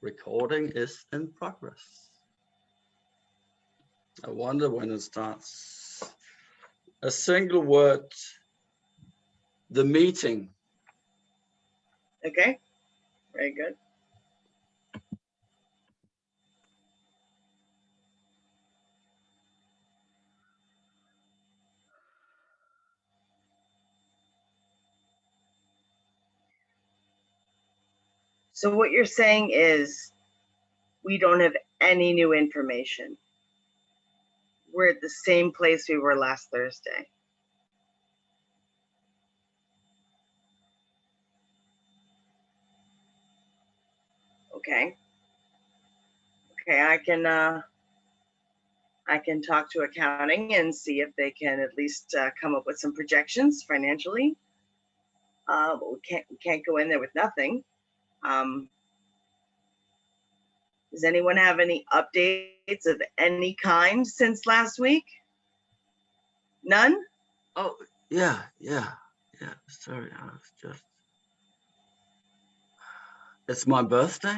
Recording is in progress. I wonder when it starts. A single word, the meeting. Okay, very good. So what you're saying is we don't have any new information. We're at the same place we were last Thursday. Okay. Okay, I can talk to accounting and see if they can at least come up with some projections financially. But we can't go in there with nothing. Does anyone have any updates of any kind since last week? None? Oh, yeah. Sorry, I was just. It's my birthday.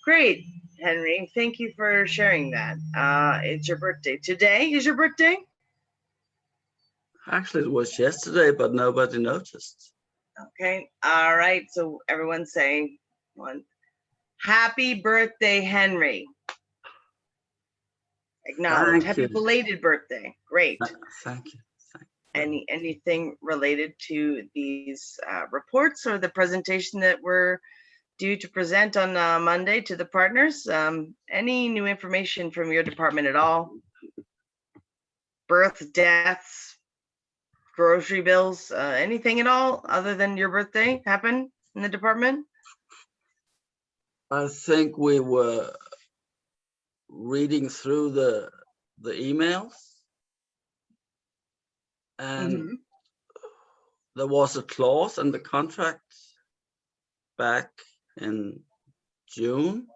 Great, Henry. Thank you for sharing that. It's your birthday. Today is your birthday? Actually, it was yesterday, but nobody noticed. Okay. All right. So everyone say one. Happy birthday, Henry. Acknowledge. Happy belated birthday. Great. Thank you. Anything related to these reports or the presentation that we're due to present on Monday to the partners? Any new information from your department at all? Births, deaths, grocery bills, anything at all other than your birthday happen in the department? I think we were reading through the emails, and there was a clause in the contract back in June,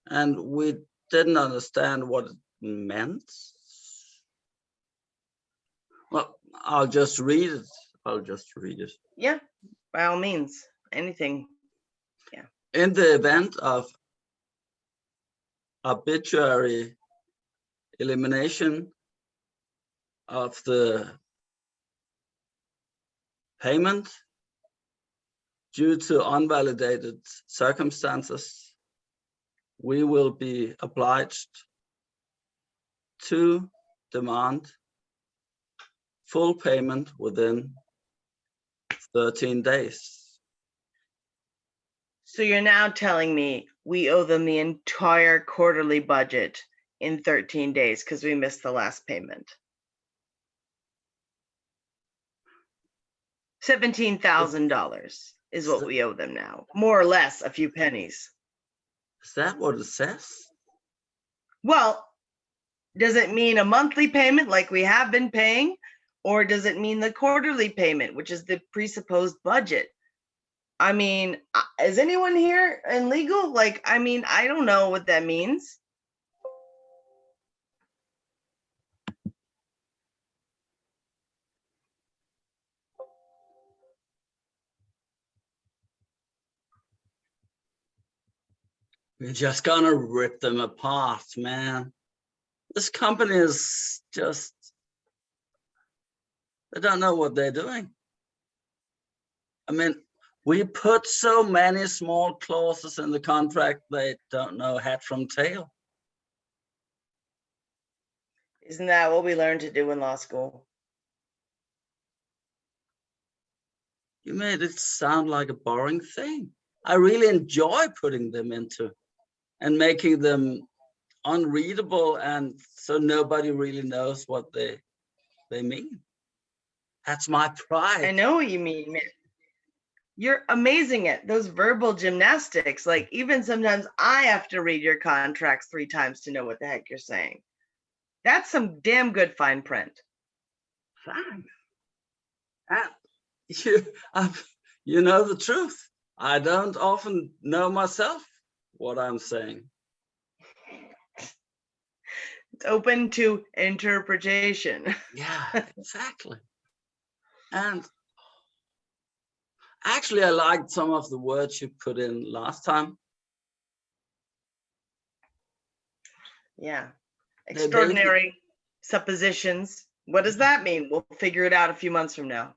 and we didn't understand what it meant. Well, I'll just read it. Yeah, by all means, anything. Yeah. In the event of arbitrary elimination of the payment due to unvalidated circumstances, we will be obliged to demand full payment within 13 days. So you're now telling me we owe them the entire quarterly budget in 13 days because we missed the last payment. $17,000 is what we owe them now, more or less a few pennies. Is that what it says? Well, does it mean a monthly payment like we have been paying, or does it mean the quarterly payment, which is the presupposed budget? I mean, is anyone here in legal? Like, I mean, I don't know what that means. We're just gonna rip them apart, man. This company is just, they don't know what they're doing. I mean, we put so many small clauses in the contract, they don't know head from tail. Isn't that what we learned to do in law school? You made it sound like a boring thing. I really enjoy putting them into and making them unreadable, and so nobody really knows what they mean. That's my pride. I know what you mean, man. You're amazing at those verbal gymnastics. Like, even sometimes I have to read your contracts 3 times to know what the heck you're saying. That's some damn good fine print. Thanks. You know the truth. I don't often know myself what I'm saying. It's open to interpretation. Yeah, exactly. And Actually, I liked some of the words you put in last time. Yeah. They made me, Extraordinary suppositions. What does that mean? We'll figure it out a few months from now.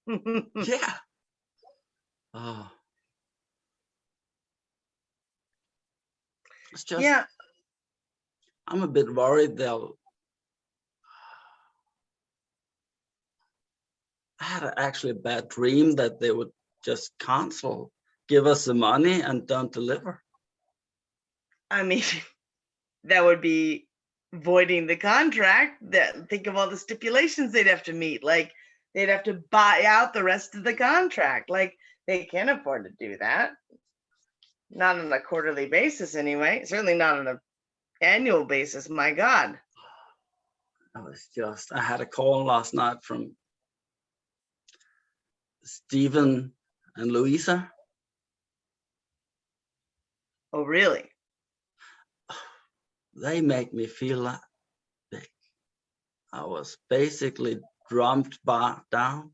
yeah. Oh, it's just, Yeah. I'm a bit worried they'll. I had actually a bad dream that they would just cancel, give us the money and don't deliver. I mean, that would be voiding the contract. That, think of all the stipulations they'd have to meet. Like, they'd have to buy out the rest of the contract. Like, they can't afford to do that. Not on a quarterly basis, anyway. Certainly not on an annual basis. My God. I had a call last night from Stephen and Louisa. Oh, really? They make me feel like I was basically drummed down.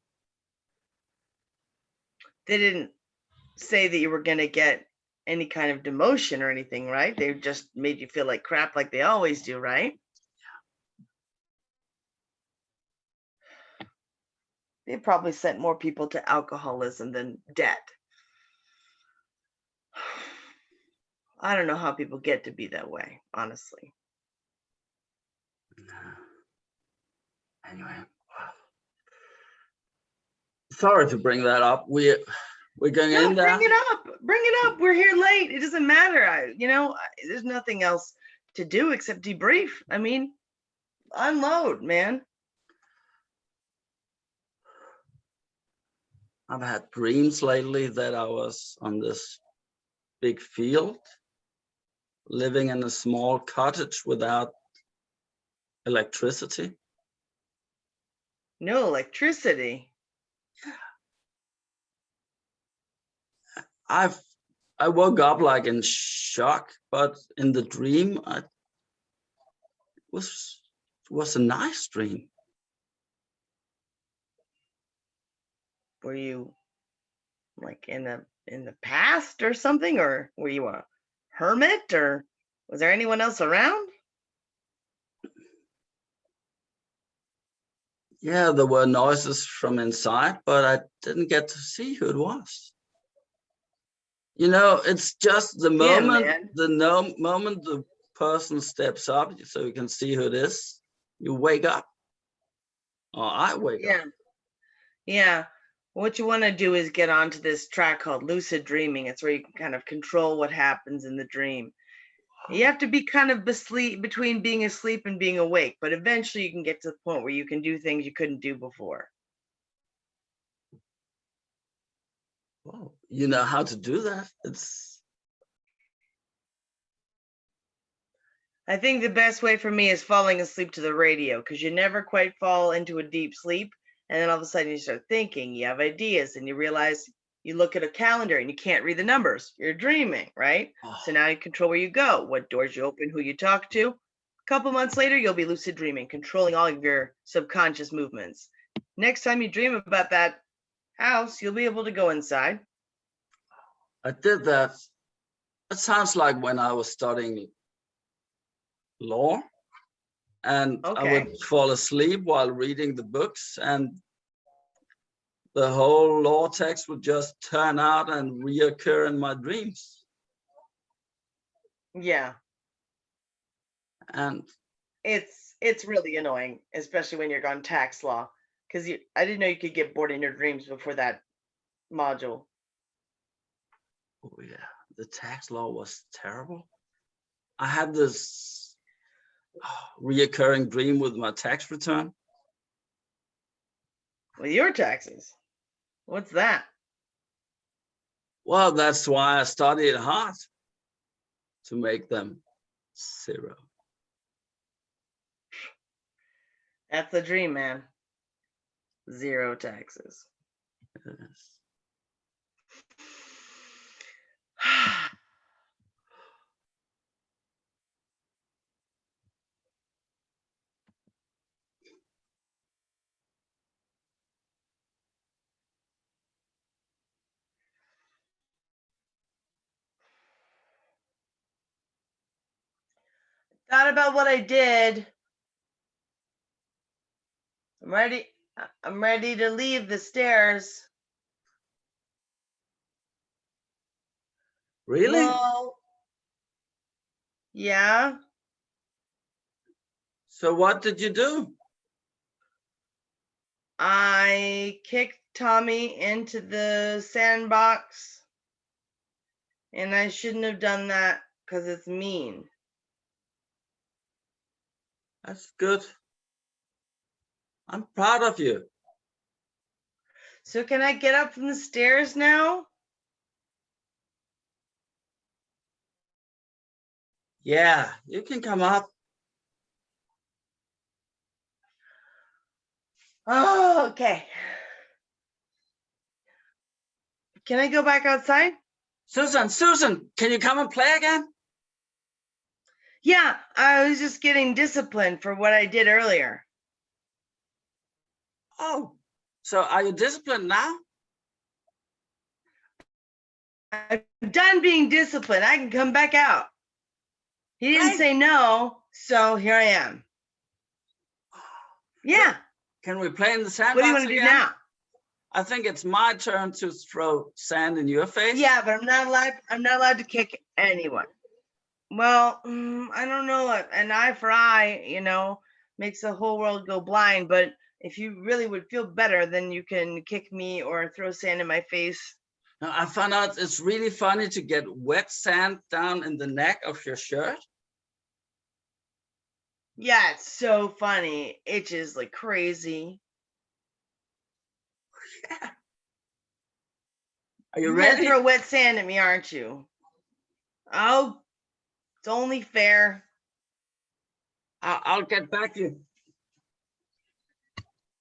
They didn't say that you were going to get any kind of demotion or anything, right? They just made you feel like crap, like they always do, right? They probably sent more people to alcoholism than debt. I don't know how people get to be that way, honestly. Anyway, sorry to bring that up. We're going in there. Bring it up. Bring it up. We're here late. It doesn't matter. There's nothing else to do except debrief. I mean, unload, man. I've had dreams lately that I was on this big field, living in a small cottage without electricity. No electricity. I woke up like in shock, but in the dream, it was a nice dream. Were you like in the past or something, or were you a hermit, or was there anyone else around? Yeah, there were noises from inside, but I didn't get to see who it was. It's just the moment, moment the person steps up, so you can see who it is, you wake up. Or I wake up. Yeah. What you want to do is get onto this track called lucid dreaming. It's where you can kind of control what happens in the dream. You have to be kind of between being asleep and being awake, but eventually you can get to the point where you can do things you couldn't do before. Well, you know how to do that. I think the best way for me is falling asleep to the radio, because you never quite fall into a deep sleep. And then all of a sudden you start thinking, you have ideas, and you realize you look at a calendar and you can't read the numbers. You're dreaming, right? So now you control where you go, what doors you open, who you talk to. A couple months later, you'll be lucid dreaming, controlling all of your subconscious movements. Next time you dream about that house, you'll be able to go inside. I did that. It sounds like when I was studying law, and I would fall asleep while reading the books, and the whole law text would just turn out and reoccur in my dreams. Yeah. And it's really annoying, especially when you're on tax law, because I didn't know you could get bored in your dreams before that module. Oh yeah, the tax law was terrible. I had this reoccurring dream with my tax return. With your taxes? What's that? Well, that's why I studied hard, to make them 0. That's the dream, man. 0 taxes. Yes. Thought about what I did. I'm ready to leave the stairs. Really? Well, yeah. So what did you do? I kicked Tommy into the sandbox, and I shouldn't have done that because it's mean. That's good. I'm proud of you. So can I get up from the stairs now? Yeah, you can come up. Oh, okay. Can I go back outside? Susan, can you come and play again? Yeah, I was just getting disciplined for what I did earlier. Oh, so are you disciplined now? I'm done being disciplined. I can come back out. He didn't Great. say no, so here I am. Yeah. Can we play in the sandbox What do you want to do again? now? I think it's my turn to throw sand in your face. Yeah, but I'm not allowed to kick anyone. Well, I don't know. An eye for eye, makes the whole world go blind. But if you really would feel better, then you can kick me or throw sand in my face. Now, I found out it's really funny to get wet sand down in the neck of your shirt. Yeah, it's so funny. It itches like crazy. Yeah. Are you You're ready? gonna throw wet sand at me, aren't you? Oh, it's only fair. I'll get back you.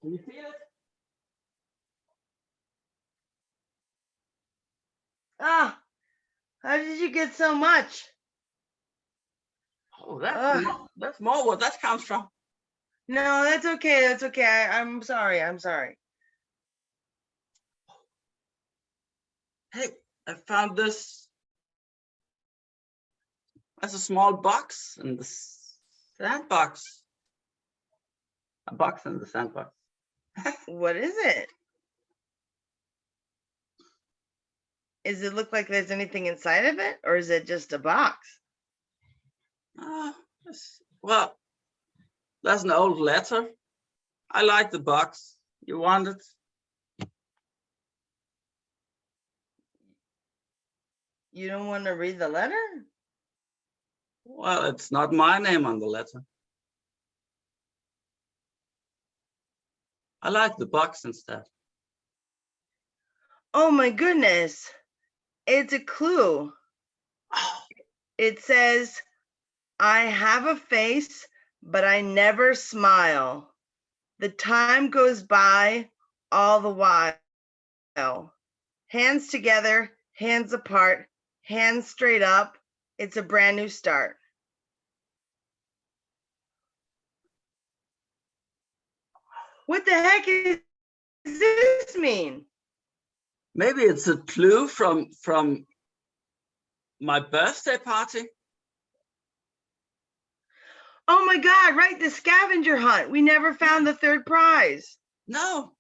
Can you feel it? Ah, how did you get so much? Oh, that's more where that comes from. No, that's okay. That's okay. I'm sorry. I'm sorry. Hey, I found this. That's a small box in the sandbox. A box in the sandbox. What is it? Does it look like there's anything inside of it, or is it just a box? Well, that's an old letter. I like the box. You want it? You don't want to read the letter? Well, it's not my name on the letter. I like the box instead. Oh my goodness. It's a clue. It says, I have a face, but I never smile. The time goes by all the while. Hands together, hands apart, hands straight up. It's a brand new start. What the heck does this mean? Maybe it's a clue from my birthday party. Oh my God, right, the scavenger hunt. We never found the third prize. No.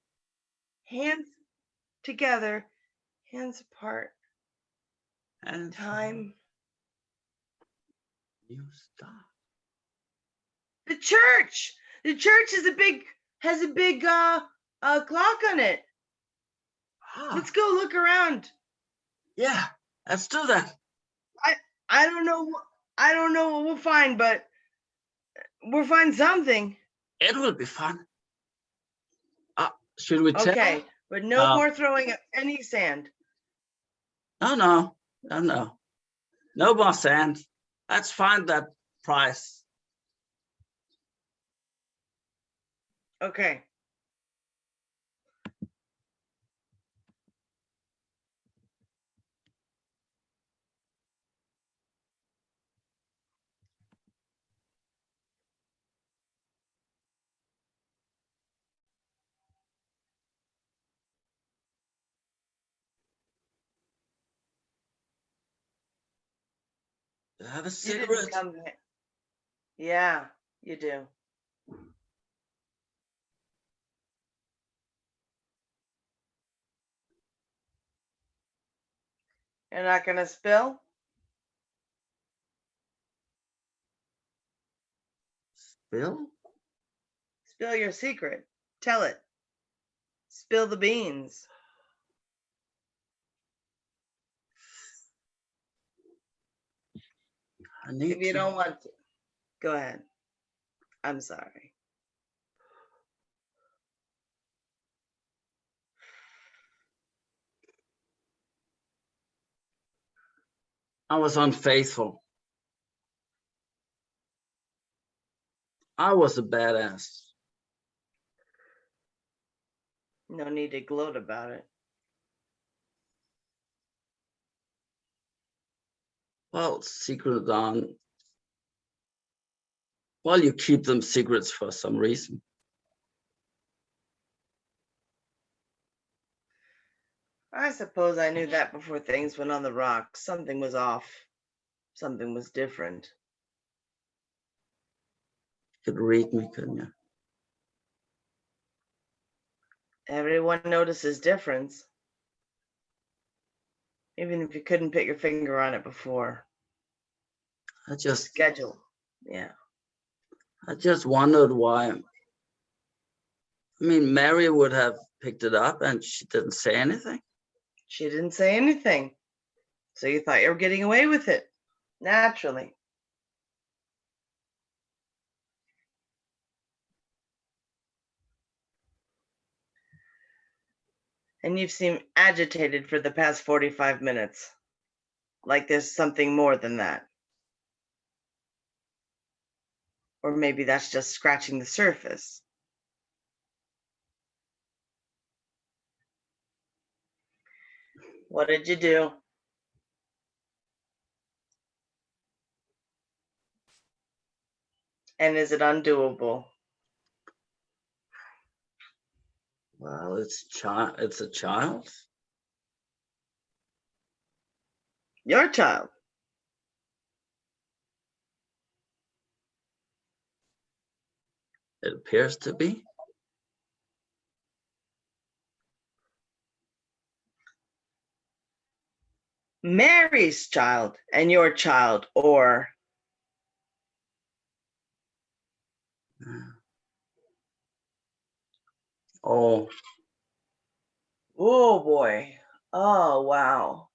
Hands together, hands apart. And Time. new start. The church. The church has a big clock on it. Let's go look around. Yeah, let's do that. I don't know what we'll find, but we'll find something. It will be fun. Should we tell? Okay, but no more throwing any sand. No. No more sand. Let's find that prize. Okay. Have a You didn't cigarette. come. Yeah, you do. You're not gonna spill? Bill? Spill your secret. Tell it. Spill the beans. I need If you to. don't want to, go ahead. I'm sorry. I was unfaithful. I was a badass. No need to gloat about it. Well, secret on. Well, you keep them secrets for some reason. I suppose I knew that before things went on the rocks. Something was off. Something was different. You could read me, couldn't you? Everyone notices difference. Even if you couldn't put your finger on it before. I just Schedule. Yeah. wondered why. I mean, Mary would have picked it up and she didn't say anything. She didn't say anything. So you thought you were getting away with it. Naturally. And you've seemed agitated for the past 45 minutes. Like there's something more than that. Or maybe that's just scratching the surface. What did you do? And is it undoable? Well, it's a child. Your child. It appears to be. Mary's child and your child, or Oh, oh boy. Oh wow.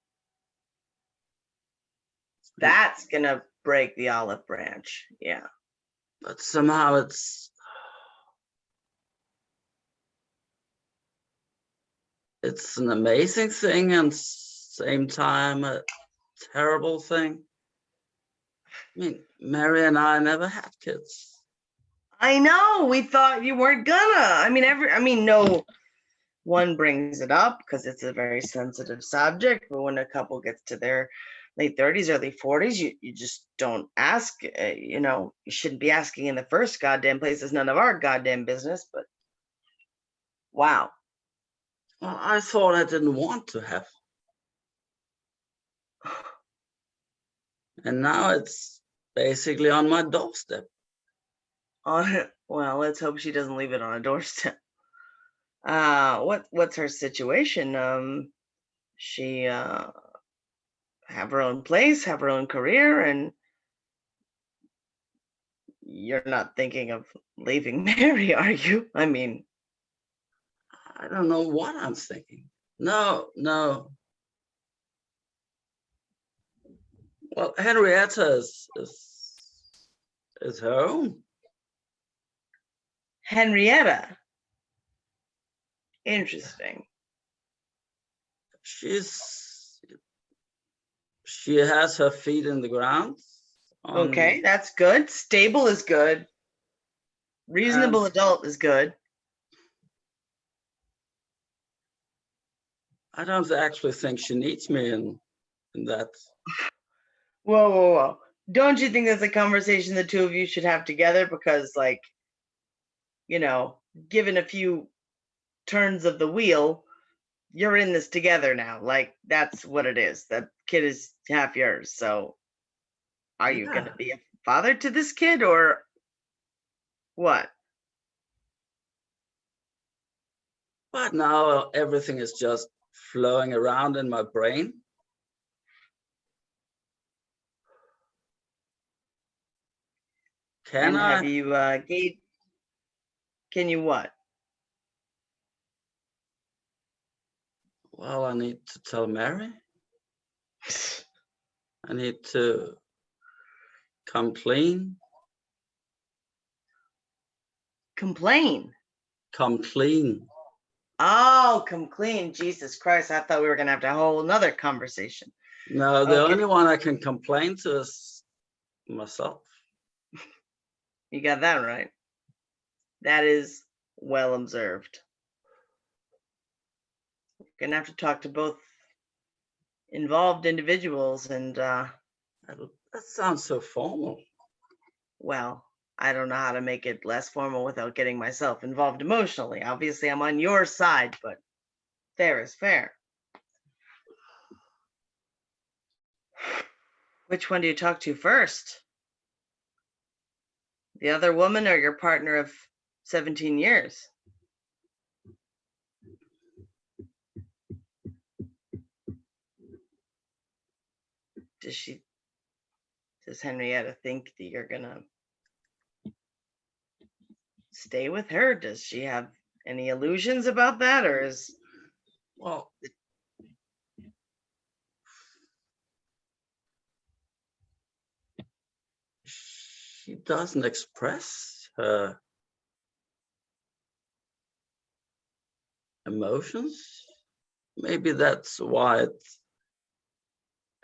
That's gonna break the olive branch. Yeah. but somehow it's an amazing thing and same time a terrible thing. I mean, Mary and I never had kids. I know. We thought you weren't gonna. I mean, no one brings it up because it's a very sensitive subject, but when a couple gets to their late 30s, early 40s, you just don't ask. You shouldn't be asking in the first goddamn place. It's none of our goddamn business, but wow. Well, I thought I didn't want to have. And now it's basically on my doorstep. Well, let's hope she doesn't leave it on a doorstep. What's her situation? She have her own place, have her own career, and you're not thinking of leaving Mary, are you? I mean, I don't know what I'm thinking. No. Well, Henrietta is home. Henrietta. Interesting. She has her feet in the ground. Okay, that's good. Stable is good. Reasonable adult is good. I don't actually think she needs me in that. Whoa. Don't you think that's a conversation the two of you should have together? Because, like, given a few turns of the wheel, you're in this together now. Like, that's what it is. That kid is half yours. So are you going to be a father to this kid, or What? But now everything is just flowing around in my brain. Can And have I? you can you what? Well, I need to tell Mary. I need to come clean. Complain. Come clean. Oh, come clean. Jesus Christ. I thought we were gonna have to have a whole nother conversation. No, the Okay. only one I can complain to is myself. You got that right. That is well observed. Gonna have to talk to both involved individuals and That sounds so formal. well, I don't know how to make it less formal without getting myself involved emotionally. Obviously, I'm on your side, but fair is fair. Which one do you talk to first? The other woman or your partner of 17 years? Does Henrietta think that you're gonna stay with her? Does she have any illusions about that, or is Well, she doesn't express her emotions. Maybe that's why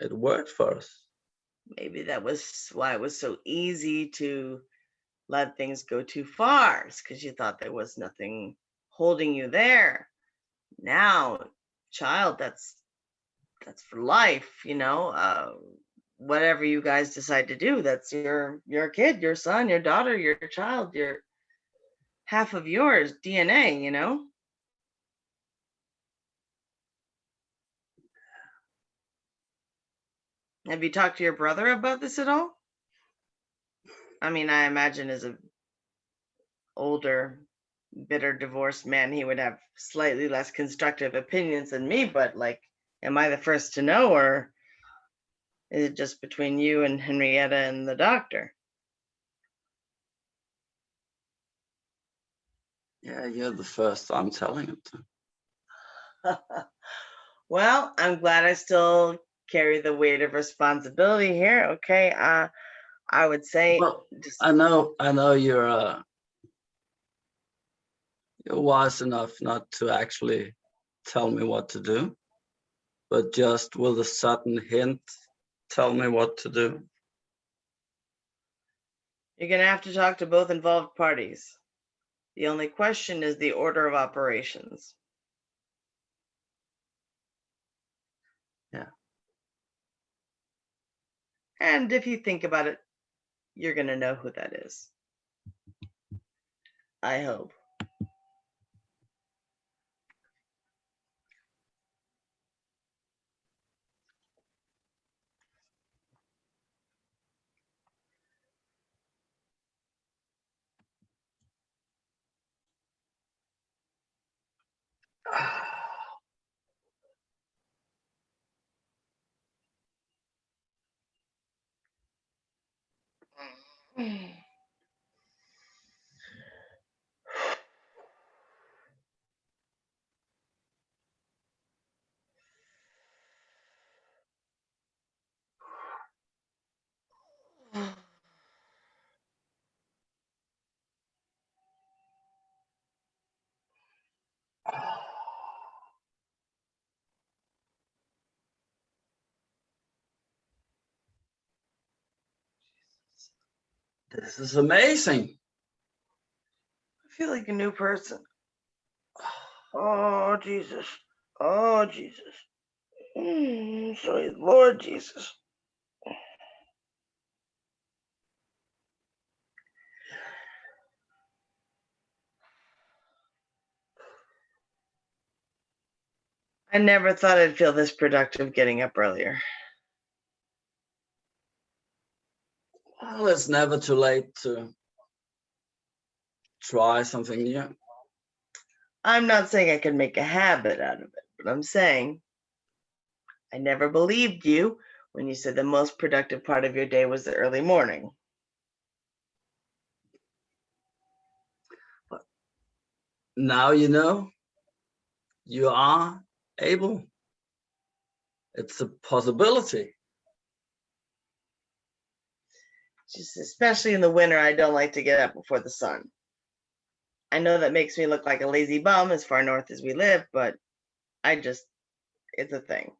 it worked for us. maybe that was why it was so easy to let things go too far? It's because you thought there was nothing holding you there. Now, child, that's for life, whatever you guys decide to do, that's your kid, your son, your daughter, your child, your half of yours DNA. Have you talked to your brother about this at all? I mean, I imagine as a older, bitter divorced man, he would have slightly less constructive opinions than me, but like, am I the first to know, or is it just between you and Henrietta and the doctor? Yeah, you're the first I'm telling it to. Well, I'm glad I still carry the weight of responsibility here. Okay. I would say Well, just I know you're wise enough not to actually tell me what to do, but just with a sudden hint, tell me what to do. you're gonna have to talk to both involved parties. The only question is the order of operations. Yeah. And if you think about it, you're gonna know who that is. I hope. This is amazing. I feel like a new person. Oh, Jesus. Oh, Jesus. Sorry, Lord Jesus. I never thought I'd feel this productive getting up earlier. Well, it's never too late to try something new. I'm not saying I can make a habit out of it, but I'm saying I never believed you when you said the most productive part of your day was the early morning. Now you know you are able. It's a possibility. Just especially in the winter, I don't like to get up before the sun. I know that makes me look like a lazy bum as far north as we live, but it's a thing.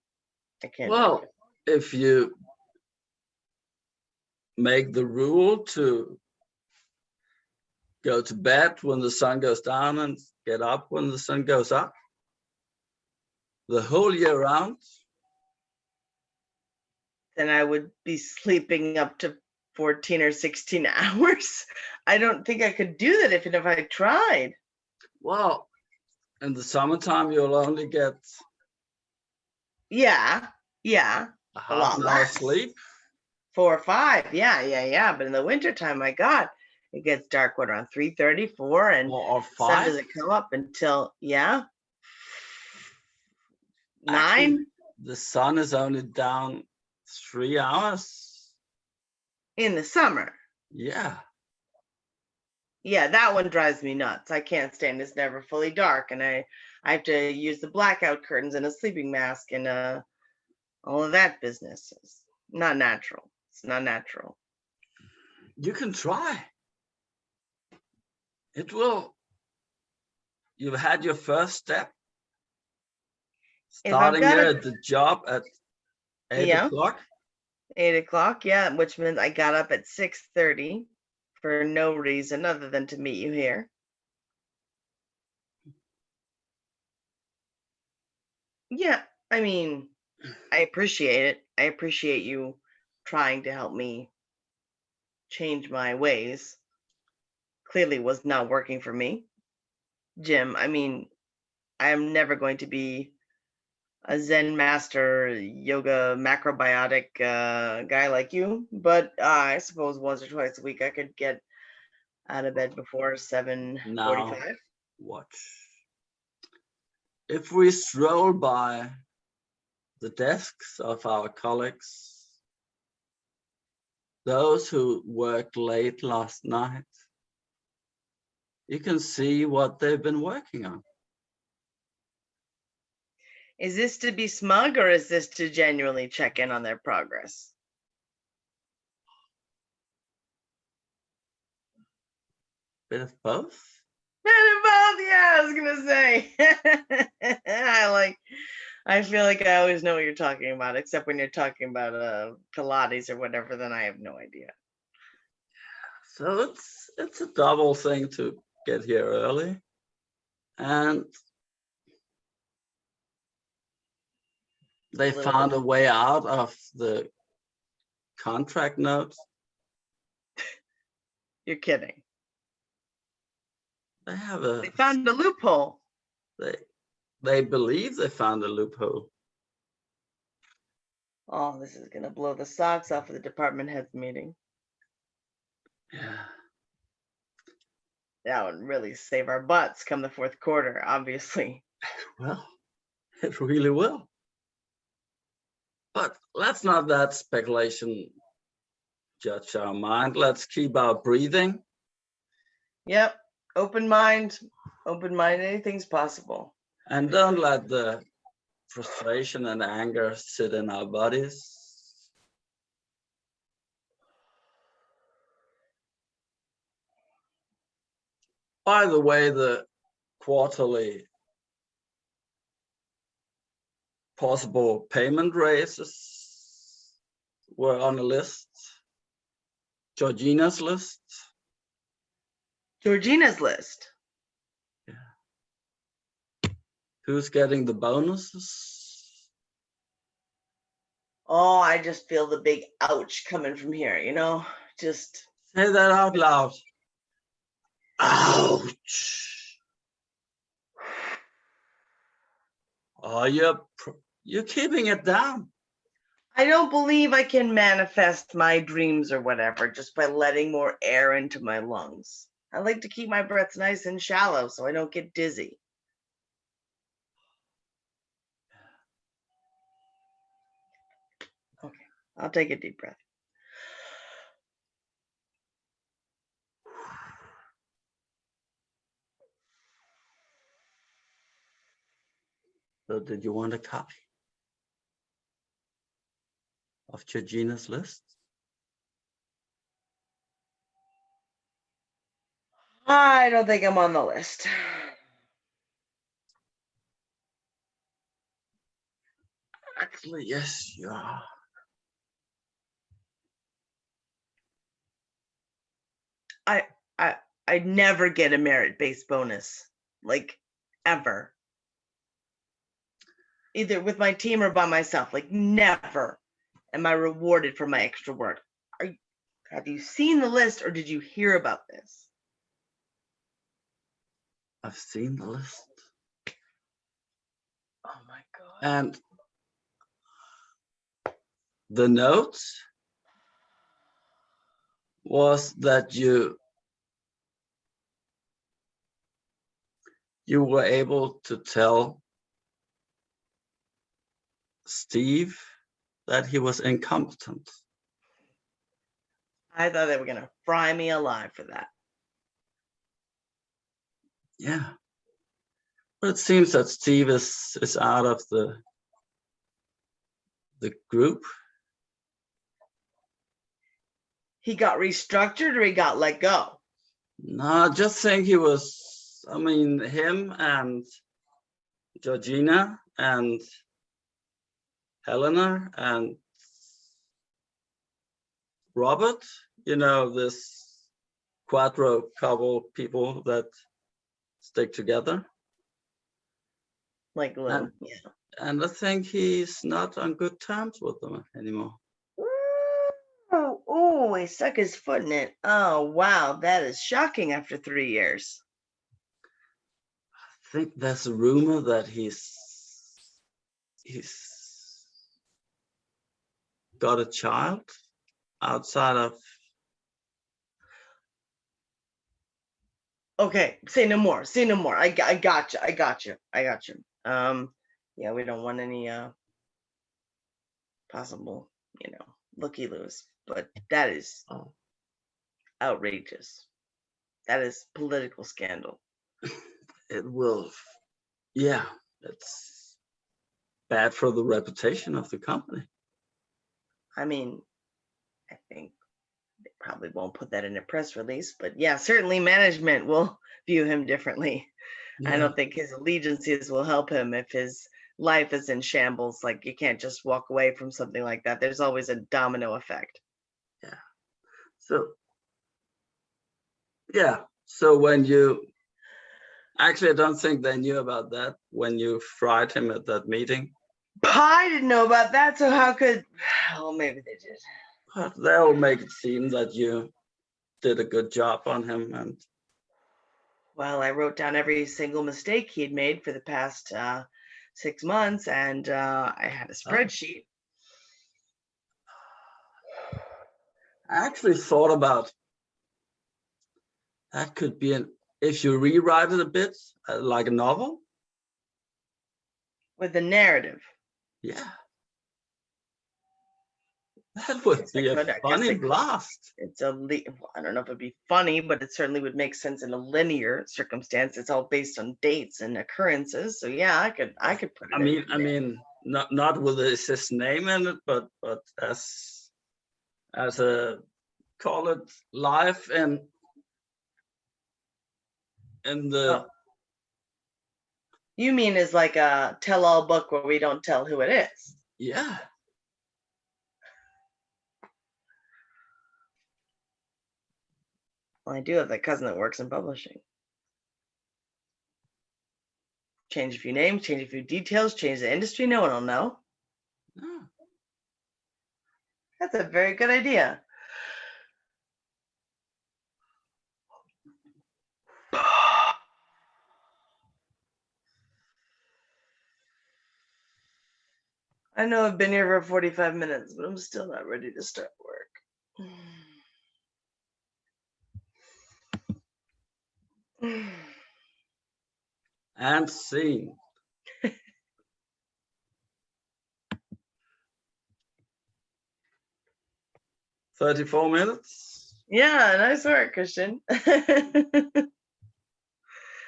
I can't do Well, it. if you make the rule to go to bed when the sun goes down and get up when the sun goes up, the whole year round, Then I would be sleeping up to 14 or 16 hours. I don't think I could do that even if I tried. well, in the summertime, you'll only get Yeah, a a half lot an hour less. sleep. 4 or 5. Yeah. But in the wintertime, my God, it gets dark what around 3:30, 4, and Or sun 5. doesn't come up until 9 Actually, the sun is only down 3 hours. in the summer. Yeah. Yeah, that one drives me nuts. I can't stand it's never fully dark, and I have to use the blackout curtains and a sleeping mask and all of that business. It's not natural. It's not natural. You can try. It will. You've had your first step. If I've Starting got here a at the job at 8 yeah, o'clock. 8 o'clock, yeah, which means I got up at 6:30 for no reason other than to meet you here. Yeah, I mean, I appreciate it. I appreciate you trying to help me change my ways. Clearly was not working for me. Jim, I mean, I am never going to be a Zen master, yoga, macrobiotic guy like you, but I suppose once or twice a week I could get out of bed before Now, 7:45. watch. If we stroll by the desks of our colleagues, those who worked late last night, you can see what they've been working on. Is this to be smug or is this to genuinely check in on their progress? Bit of both. Bit of both, yeah, I was gonna say. I feel like I always know what you're talking about, except when you're talking about Pilates or whatever, then I have no idea. So it's a double thing to get here early. And they found a way out of the contract notes. You're kidding. They have They found a loophole. they believe they found a loophole. Oh, this is gonna blow the socks off of the department heads meeting. Yeah. That would really save our butts come the fourth quarter, obviously. Well, it really will. But let's not let speculation judge our mind. Let's keep our breathing. Yep. Open mind, anything's possible. And don't let the frustration and anger sit in our bodies. By the way, the quarterly possible payment raises were on a list, Georgina's list. Georgina's list. Yeah. Who's getting the bonuses? Oh, I just feel the big ouch coming from here, just say that out loud. Ouch. Oh, you're keeping it down. I don't believe I can manifest my dreams or whatever just by letting more air into my lungs. I like to keep my breaths nice and shallow so I don't get dizzy. Okay, I'll take a deep breath. So did you want a copy of Georgina's list? I don't think I'm on the list. Actually, yes, you are. I never get a merit-based bonus, like ever. Either with my team or by myself, like never am I rewarded for my extra work. Have you seen the list or did you hear about this? I've seen the list. Oh my God. And the notes was that you were able to tell Steve that he was incompetent. I thought they were going to fry me alive for that. Yeah. But it seems that Steve is out of the group. He got restructured or he got let go? No, I just think he was, I mean, him and Georgina and Helena and Robert, you know, this quadro couple people that stick together. Like glue. Yeah. And I think he's not on good terms with them anymore. Oh, he stuck his foot in it. Oh, wow. That is shocking after 3 years. I think there's a rumor that he's got a child outside of. Okay, say no more. Say no more. I got you. I got you. I got you. Yeah, we don't want any possible, looky-loos, but that is outrageous. That is political scandal. It will, yeah, it's bad for the reputation of the company. I mean, I think they probably won't put that in a press release, but yeah, certainly management will view him differently. Yeah. I don't think his allegiances will help him if his life is in shambles. Like, you can't just walk away from something like that. There's always a domino effect. Yeah. So, yeah. So when you, actually, I don't think they knew about that when you fried him at that meeting. I didn't know about that, so how could, well, maybe they did. But they'll make it seem that you did a good job on him. And Well, I wrote down every single mistake he had made for the past 6 months, and I had a spreadsheet. I actually thought about that could be if you rewrite it a bit, like a novel. With the narrative. Yeah. That would be a funny blast. It's I don't know if it'd be funny, but it certainly would make sense in a linear circumstance. It's all based on dates and occurrences. So yeah, I could put it. I mean, not with his name in it, but as a, call it, life in the. Oh. You mean as like a tell-all book where we don't tell who it is? Yeah. Well, I do have that cousin that works in publishing. Change a few names, change a few details, change the industry. No one will know. No. That's a very good idea. I know I've been here for 45 minutes, but I'm still not ready to start work. And scene. "34 minutes." Yeah, nice work, Christian.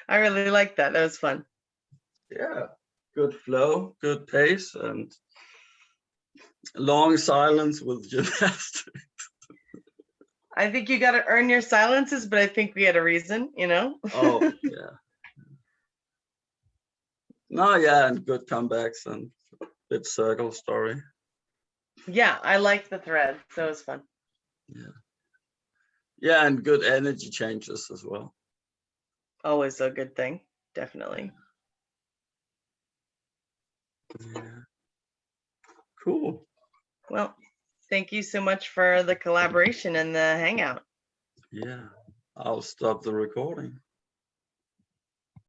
I really like that. That was fun. Yeah, good flow, good pace, and long silence with gymnastics. I think you got to earn your silences, but I think we had a reason, you know? Oh, yeah. No, yeah, and good comebacks and bit circle story. Yeah, I liked the thread. So it was fun. Yeah. Yeah, and good energy changes as well. Always a good thing. Definitely. Yeah. Cool. Well, thank you so much for the collaboration and the hangout. Yeah. I'll stop the recording.